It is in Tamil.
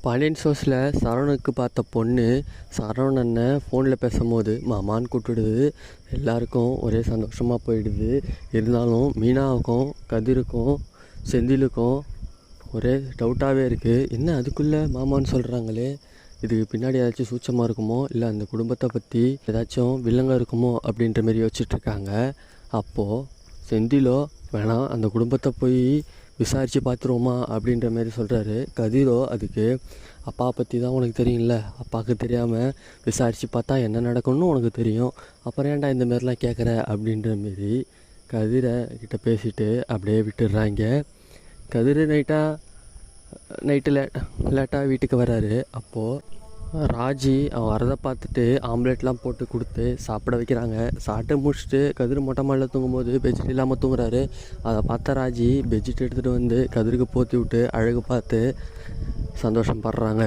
பாண்டியன் ஷோஸில் சரவணுக்கு பார்த்த பொண்ணு சரவணனை ஃபோனில் பேசும்போது மாமான்னு கூப்பிடுது. எல்லாருக்கும் ஒரே சந்தோஷமாக போயிடுது. இருந்தாலும் மீனாவுக்கும் கதிருக்கும் செந்திலுக்கும் ஒரே டவுட்டாகவே இருக்குது. என்ன அதுக்குள்ளே மாமான்னு சொல்கிறாங்களே, இதுக்கு பின்னாடி ஏதாச்சும் சூட்சமாக இருக்குமோ, இல்லை அந்த குடும்பத்தை பற்றி ஏதாச்சும் வில்லங்க இருக்குமோ அப்படின்ற மாரி யோசிச்சுட்ருக்காங்க. அப்போது செந்திலோ வேணாம் அந்த குடும்பத்தை போய் விசாரித்து பார்த்துருவோமா அப்படின்ற மாரி சொல்கிறாரு. கதிரோ அதுக்கு அப்பா பற்றி தான் உனக்கு தெரியும்ல, அப்பாவுக்கு தெரியாமல் விசாரித்து பார்த்தா என்ன நடக்கும்னு உனக்கு தெரியும், அப்புறம் ஏன்டா இந்த மாரிலாம் கேட்குற அப்படின்ற மாரி கதிரை கிட்ட பேசிட்டு அப்படியே விட்டுடுறாங்க. கதிர் நைட்டு லேட்டாக வீட்டுக்கு வராரு. அப்போது ராஜி அவன் வரதை பார்த்துட்டு ஆம்லேட்லாம் போட்டு கொடுத்து சாப்பிட வைக்கிறாங்க. சாப்பிட்டு முடிச்சுட்டு கதிர் மொட்டை மாடியில் தூங்கும்போது பெட்ஷீட் இல்லாமல் தூங்குறாரு. அதை பார்த்த ராஜி பெட்ஷீட் எடுத்துகிட்டு வந்து கதிருக்கு போற்றி விட்டு அழகு பார்த்து சந்தோஷம் படுறாங்க.